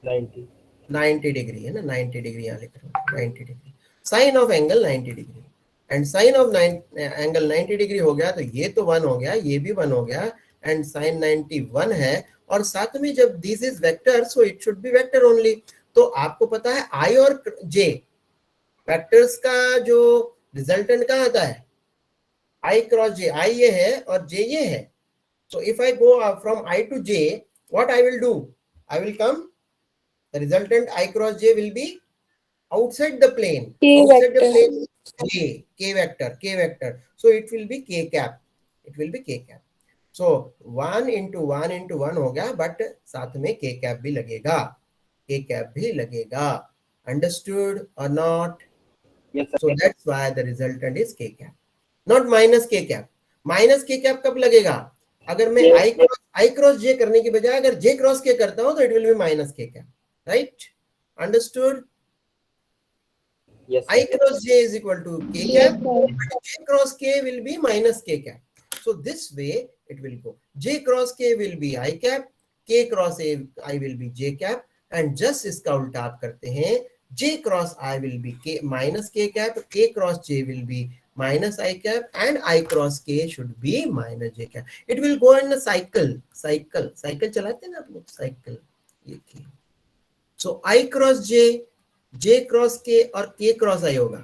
90. 90 degree है ना. 90 डिग्री यहाँ लिख रहा हूँ. 90 degree sine of angle 90 degree. And sine of angle 90 degree हो गया तो ये तो 1 हो गया, ये भी 1 हो गया. एंड साइन 91 है. और साथ में जब this is vector so it should B vector only. तो आपको पता है आई और जे वेक्टर्स का जो रिजल्टेंट कहाँ आता है? आई क्रॉस जे. आई ये है और जे ये है. So if I go from I to J, what I will do? I will come. The resultant I cross J will be outside the plane. K Outside the vector. plane J, K vector, K vector. So it will be K cap. It will be K cap. So 1 into 1 into 1 हो गया, but साथ में K cap भी लगेगा. K cap भी लगेगा. Understood or not? Yes, sir. So that's why the resultant is K cap. Not minus K cap. Minus K cap कब लगेगा? अगर मैं आई क्रॉस जे करने की बजाय अगर जे क्रॉस के करता हूं तो it will be minus K cap. Right? Understood? Yes, I sir. Cross J is equal to K Yes, cap. sir. J cross K will be minus K cap. So this way it will go. J cross K will be I cap, K cross A I will be J cap. And just इसका उल्टा आप करते हैं. J cross I will be K minus K cap, K cross J will be minus I cap, and I cross K should be minus J cap. It will go in a cycle. Cycle चलाते हैं ना आप लोग? Cycle. ये so I cross J, J cross K और K cross I होगा.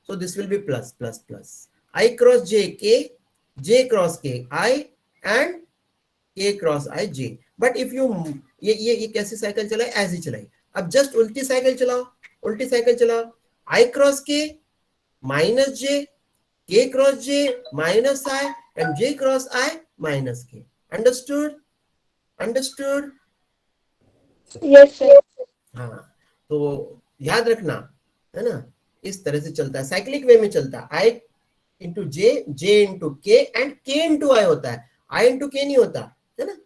So this will be plus plus plus. I cross J K, J cross K I and K cross I J. But if you ये कैसी cycle चलाए? ऐसी चलाई. अब just उल्टी cycle चलाओ. उल्टी साइकिल चलाओ. I cross K minus J, K cross J minus I and J cross I minus K. Understood? Understood? Yes, sir. हाँ, तो याद रखना है ना, इस तरह से चलता है. साइक्लिक वे में चलता है. I into J, J into K and K into I होता है. I इंटू K नहीं होता है ना.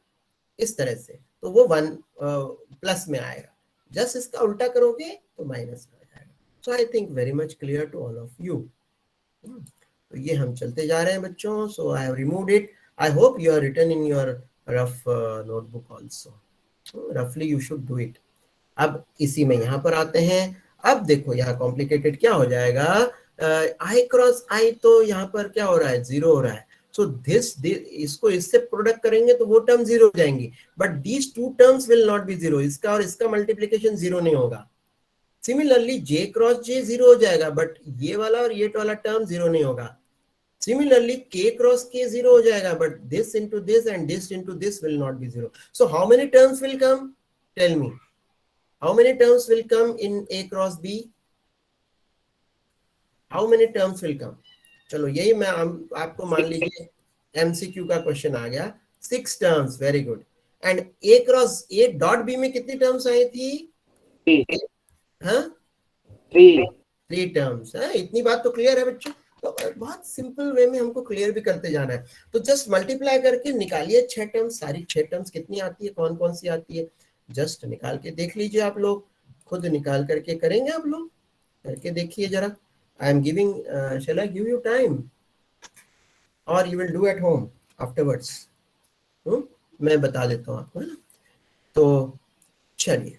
इस तरह से तो वो 1 प्लस में आएगा. जस्ट इसका उल्टा करोगे तो माइनस में आ जाएगा. So I think very much clear to all of you. तो ये हम चलते जा रहे हैं बच्चों. So I have removed it. I hope you are written in your rough notebook also. रफली यू शुड डू इट. अब इसी में यहाँ पर आते हैं. अब देखो यहाँ कॉम्प्लिकेटेड क्या हो जाएगा. आई क्रॉस आई तो यहाँ पर क्या हो रहा है? 0 हो रहा है. सो दिस इसको इससे प्रोडक्ट करेंगे तो वो टर्म 0 हो जाएंगी. But these two terms will not be 0. इसका और इसका मल्टीप्लीकेशन 0 नहीं होगा. सिमिलरली जे क्रॉस जे 0 हो जाएगा, बट ये वाला और ये वाला टर्म 0 नहीं होगा. Similarly, K cross K 0 हो जाएगा, but this into this and this into this will not be 0. So how many terms will come? Tell me. How many terms will come in A cross B? How many terms will come? चलो यही मैं आपको मान लीजिए MCQ का question आ गया. 6 terms. Very good. And A cross A dot B में कितनी terms आई थी? 3. हाँ? 3 terms. हाँ, इतनी बात तो क्लियर है बच्चों. तो बहुत सिंपल वे में हमको क्लियर भी करते जाना है. तो जस्ट मल्टीप्लाई करके निकालिए 6 टर्म्स. सारी 6 टर्म्स कितनी आती है, कौन कौन सी आती है, जस्ट निकाल के देख लीजिए. आप लोग खुद निकाल करके करेंगे. आप लोग करके देखिए जरा. I am giving, shall I give you time और you will do at home afterwards. मैं बता देता हूँ आपको, है ना. तो चलिए,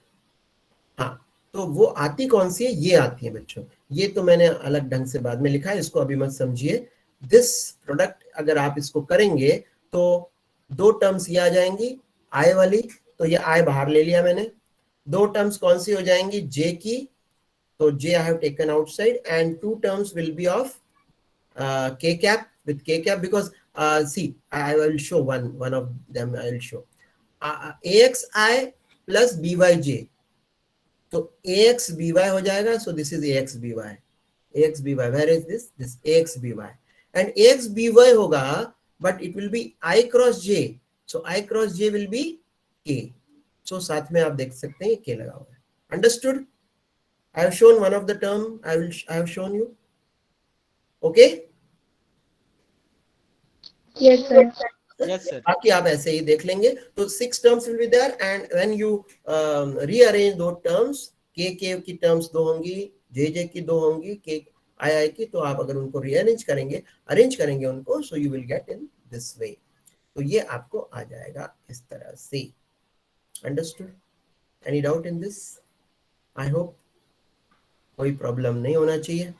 हाँ, तो वो आती कौन सी है? ये आती है बच्चों, ये तो मैंने अलग ढंग से बाद में लिखा है, इसको अभी मत समझिए। दिस प्रोडक्ट अगर आप इसको करेंगे तो दो टर्म्स ये आ जाएंगी आई वाली, तो ये आई बाहर ले लिया मैंने। दो टर्म्स कौन सी हो जाएंगी? जे की, तो J I have taken outside, and two terms will be of k cap, with k cap, because see, I will show one of them. I will show axi plus byj, तो ax by हो जाएगा, so this is ax by, where is this ax by, and ax by होगा, but it will be I cross j, so I cross j will be k, so साथ में आप देख सकते हैं k लगा हुआ है। Understood? I have shown one of the term, I have shown you, okay? Yes, sir. Yes, sir. बाकी आप ऐसे ही देख लेंगे। तो 6 terms will be there, and when you rearrange दो टर्म्स, के की टर्म्स दो होंगी, जे की दो होंगी, के आई की, तो आप अगर उनको रीअरेंज करेंगे, अरेंज करेंगे उनको, so you will get in this way. तो ये आपको आ जाएगा इस तरह से। Understood? Any doubt in this? I hope कोई प्रॉब्लम नहीं होना चाहिए।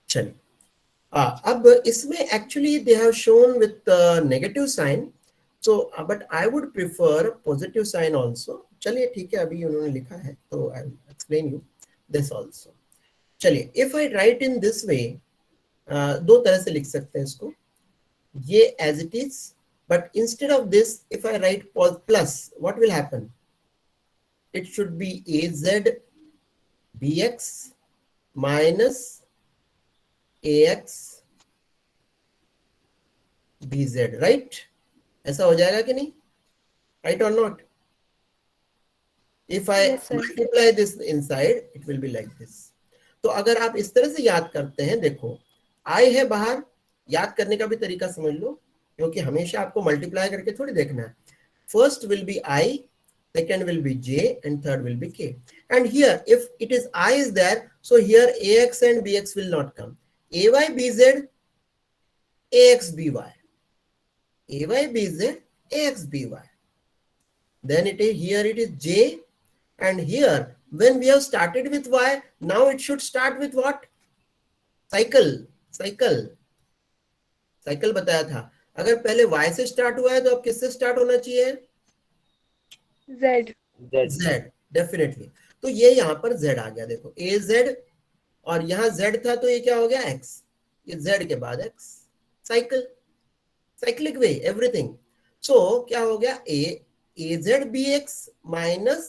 चलिए, अब इसमें actually they have shown with negative sign, so but I would prefer positive sign also. चलिए ठीक है, अभी उन्होंने लिखा है तो I will explain you this also. चलिए, if I write in this वे, दो तरह से लिख सकते हैं इसको, ये as it is, but instead of this if I write plus, what will happen? It should be az bx minus ax bz, right? ऐसा हो जाएगा कि नहीं? राइट और not? If I Yes, sir. Multiply this inside, it will be like this. तो अगर आप इस तरह से याद करते हैं, देखो आई है बाहर, याद करने का भी तरीका समझ लो, क्योंकि हमेशा आपको मल्टीप्लाई करके थोड़ी देखना है। First will be I, second will be j, and third will be k. And here, if it is I is there, so here ax and bx will not come. Ay bz, ax by, ay bz, ax by. Then it is here, it is j, and here when we have started with y, now it should start with what? Cycle, cycle, cycle बताया था। अगर पहले y से start हुआ है तो अब किससे स्टार्ट होना चाहिए? Z. Z, definitely. तो ये यहाँ पर Z आ गया, देखो AZ, और यहाँ Z था तो ये क्या हो गया? X, ये Z के बाद X, साइकिल, साइक्लिक वे, एवरीथिंग। सो क्या हो गया? AZ BX minus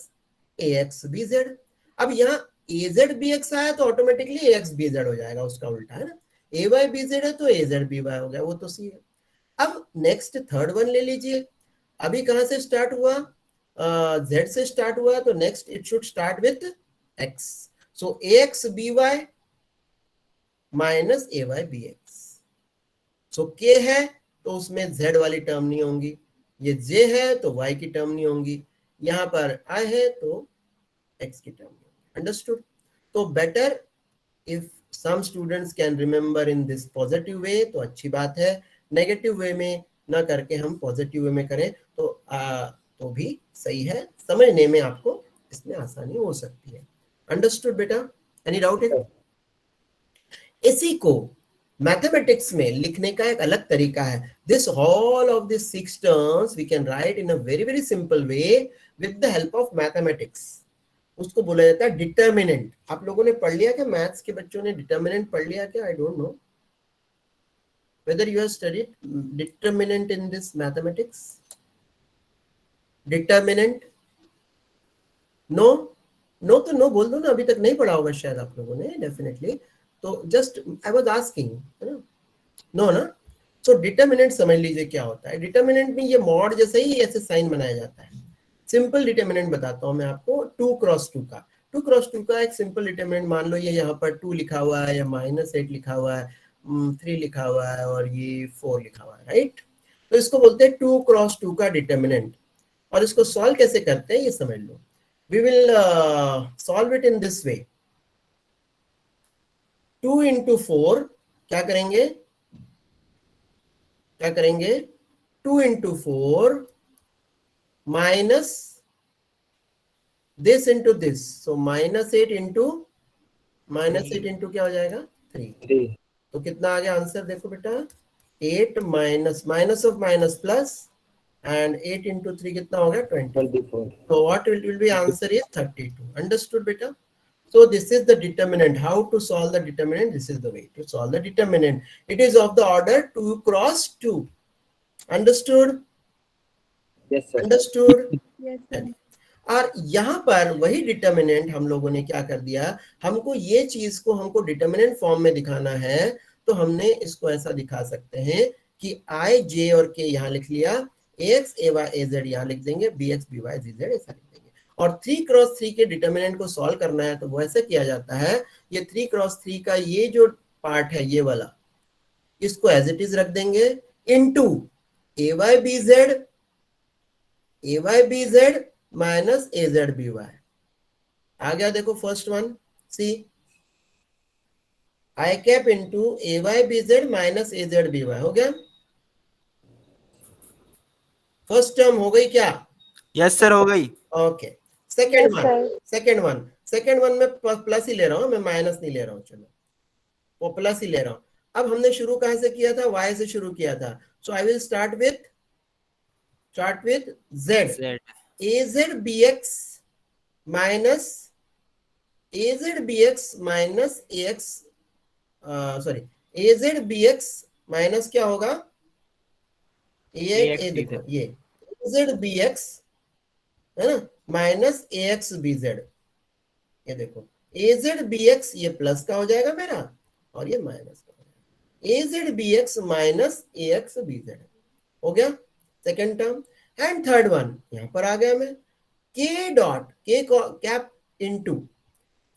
AX BZ। अब यहाँ AZ BX आया तो ऑटोमेटिकली AX BZ हो जाएगा, उसका उल्टा है ना। AY BZ है तो AZ BY हो गया, वो तो सी है। अब नेक्स्ट थर्ड वन ले लीजिए, अभी कहाँ से स्टार्ट हुआ? Z से स्टार्ट हुआ, तो next it should start with X, so AX BY minus AY BX। So K है तो उसमें Z वाली टर्म नहीं होंगी, ये J है तो Y की टर्म नहीं होंगी, यहाँ पर I है तो X की टर्म। अंडरस्टूड? तो better if some students can remember in this positive way तो अच्छी बात है, नेगेटिव वे में ना करके हम पॉजिटिव वे में करें तो भी सही है, समझने में आपको इसमें आसानी हो सकती है। अंडरस्टूड बेटा? एनी डाउट है? इसी को मैथमेटिक्स में लिखने का एक अलग तरीका है। This all of this 6 terms we can write in a very very simple way with the help of mathematics. उसको बोला जाता है डिटर्मिनेंट। आप लोगों ने पढ़ लिया क्या? मैथ्स के बच्चों ने डिटर्मिनेंट पढ़ लिया क्या? I don't know whether you have studied determinant in this mathematics. Determinant? No तो नो बोल दो ना, अभी तक नहीं पढ़ा होगा शायद आप लोगों ने, डेफिनेटली। तो जस्ट आई वाज आस्किंग, है ना? नो ना? सो डिटर्मिनेंट समझ लीजिए क्या होता है। डिटर्मिनेंट में ये मॉड जैसे ही ऐसे साइन बनाया जाता है। सिंपल डिटर्मिनेंट बताता हूं मैं आपको, 2 क्रॉस 2 का। 2 क्रॉस 2 का एक सिंपल डिटर्मिनेंट, मान लो ये यहाँ पर 2 लिखा हुआ है, या -8 लिखा हुआ है, 3 लिखा हुआ है, और ये 4 लिखा हुआ है, राइट? तो इसको बोलते हैं 2 क्रॉस 2 का डिटर्मिनेंट। और इसको सॉल्व कैसे करते हैं ये समझ लो। We will solve it in this way. 2 into 4 क्या करेंगे? क्या करेंगे 2 into 4 minus this into this, so -8 into क्या हो जाएगा 3। 3 तो कितना आ गया आंसर देखो बेटा 8 minus of minus plus and 8 into 3 कितना हो गया 20। 24 So what will be answer is 32. Understood beta? So this is the determinant. How to solve the determinant? This is the way to solve the determinant. It is of the order 2 cross 2. Understood? yes sir Understood? Yes, sir. और यहाँ पर वही determinant हम लोगों ने क्या कर दिया, हमको ये चीज को हमको डिटर्मिनेंट फॉर्म में दिखाना है, तो हमने इसको ऐसा दिखा सकते हैं कि आई जे और के यहाँ लिख लिया, एक्स ए वाई ए जेड यहाँ लिख देंगे, बी एक्स बी वाई जी जेड ऐसा लिख देंगे। और 3 क्रॉस 3 के डिटर्मिनेंट को सॉल्व करना है तो वो ऐसे किया जाता है, ये 3 क्रॉस 3 का ये जो पार्ट है ये वाला, इसको एज इट इज रख देंगे इनटू ए वाई बी जेड माइनस ए जेड बी वाई। आ गया देखो फर्स्ट वन सी, आई कैप इंटू ए वाई बी जेड माइनस ए जेड बी वाई, हो गया फर्स्ट टर्म हो गई क्या? यस सर हो गई। Okay second Yes, one, sir. Second one में प्लस ही ले रहा हूं, मैं माइनस नहीं ले रहा हूं, चलो वो प्लस ही ले रहा हूं। अब हमने शुरू कहां से किया था, y से शुरू किया था, so I will start with z, az bx minus ax, sorry az bx minus क्या होगा AX ये देखो ये az bx है ना माइनस ax bz, ये देखो az bx ये प्लस का हो जाएगा मेरा और ये माइनस का हो जाएगा, az bx minus ax bz हो गया second term. And third one यहां पर आ गया मैं, k dot k cap into,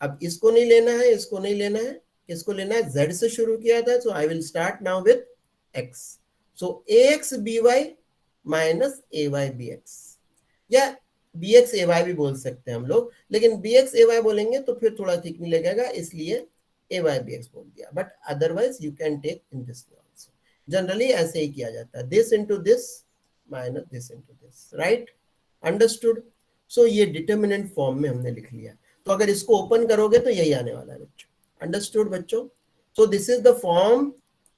अब इसको नहीं लेना है, इसको नहीं लेना है, इसको लेना है, z से शुरू किया था, so I will start now with x, so ax by minus ay bx, या bx ay भी बोल सकते हैं हम लोग, लेकिन bx ay बोलेंगे तो फिर थोड़ा ठीक नहीं लगेगा, इसलिए ay bx बोल दिया, but otherwise you can take in this way also, generally ऐसे ही किया जाता है, this into this minus this into this, right? Understood? So ये डिटर्मिनेंट फॉर्म में हमने लिख लिया, तो अगर इसको ओपन करोगे तो यही आने वाला है बच्चों। अंडरस्टूड बच्चों? So this is the form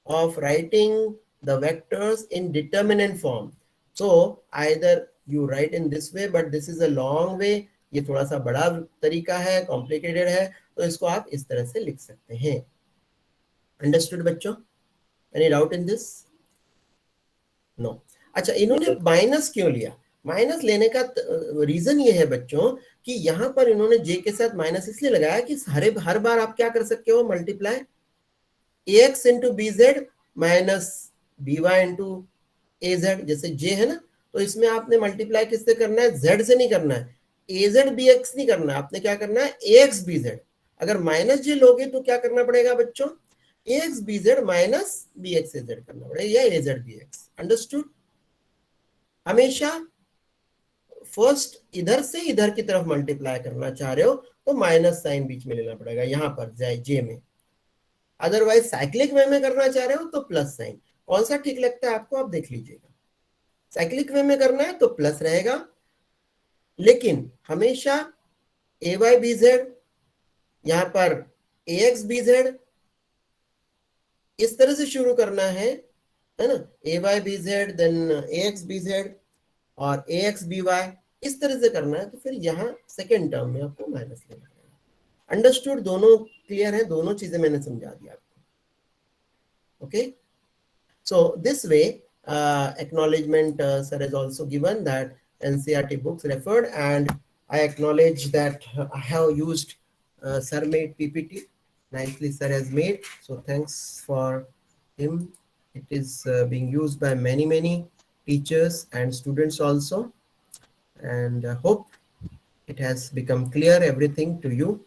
of writing the vectors in determinant form. So either you write in this way, but this is a long way, ये थोड़ा सा बड़ा तरीका है, कॉम्प्लिकेटेड है, तो इसको आप इस तरह से लिख सकते हैं। अंडरस्टूड बच्चों? Any doubt in this? No. अच्छा इन्होंने माइनस क्यों लिया? माइनस लेने का रीजन ये है बच्चों कि यहाँ पर इन्होंने जे के साथ माइनस इसलिए लगाया कि हर बार आप क्या कर सकते हो, multiply ax into B Z minus B Y into A Z, जैसे जे है ना, तो इसमें आपने मल्टीप्लाई किससे करना है, z से नहीं करना है, az bx नहीं करना है, आपने क्या करना है ax bz। अगर माइनस जे लोगे तो क्या करना पड़ेगा बच्चों, ax bz minus bx az करना पड़ेगा, या az bx। अंडरस्टूड? हमेशा फर्स्ट इधर से इधर की तरफ मल्टीप्लाई करना चाह रहे हो तो माइनस साइन बीच में लेना पड़ेगा यहाँ पर जे में, अदरवाइज साइक्लिक वे में करना चाह रहे हो तो प्लस साइन। कौन सा ठीक लगता है आपको, आप देख लीजिएगा। साइक्लिक वे में करना है तो प्लस रहेगा, लेकिन हमेशा ए वाई बी जेड, यहां पर ए एक्स बी जेड, इस तरह से शुरू करना है ना, ए वाई बी जेड देन ए एक्स बी जेड और ए एक्स बी वाई, इस तरह से करना है, तो फिर यहाँ सेकेंड टर्म में आपको माइनस लेना पड़ेगा। अंडरस्टूड? दोनों क्लियर है, दोनों चीजें मैंने समझा दिया आपको। Okay, so this way acknowledgement sir has also given that NCERT books referred, and I acknowledge that I have used sir made PPT, nicely sir has made, so thanks for him. It is being used by many teachers and students also, and hope it has become clear everything to you.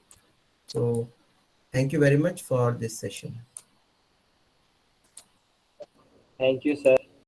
So thank you very much for this session. Thank you sir.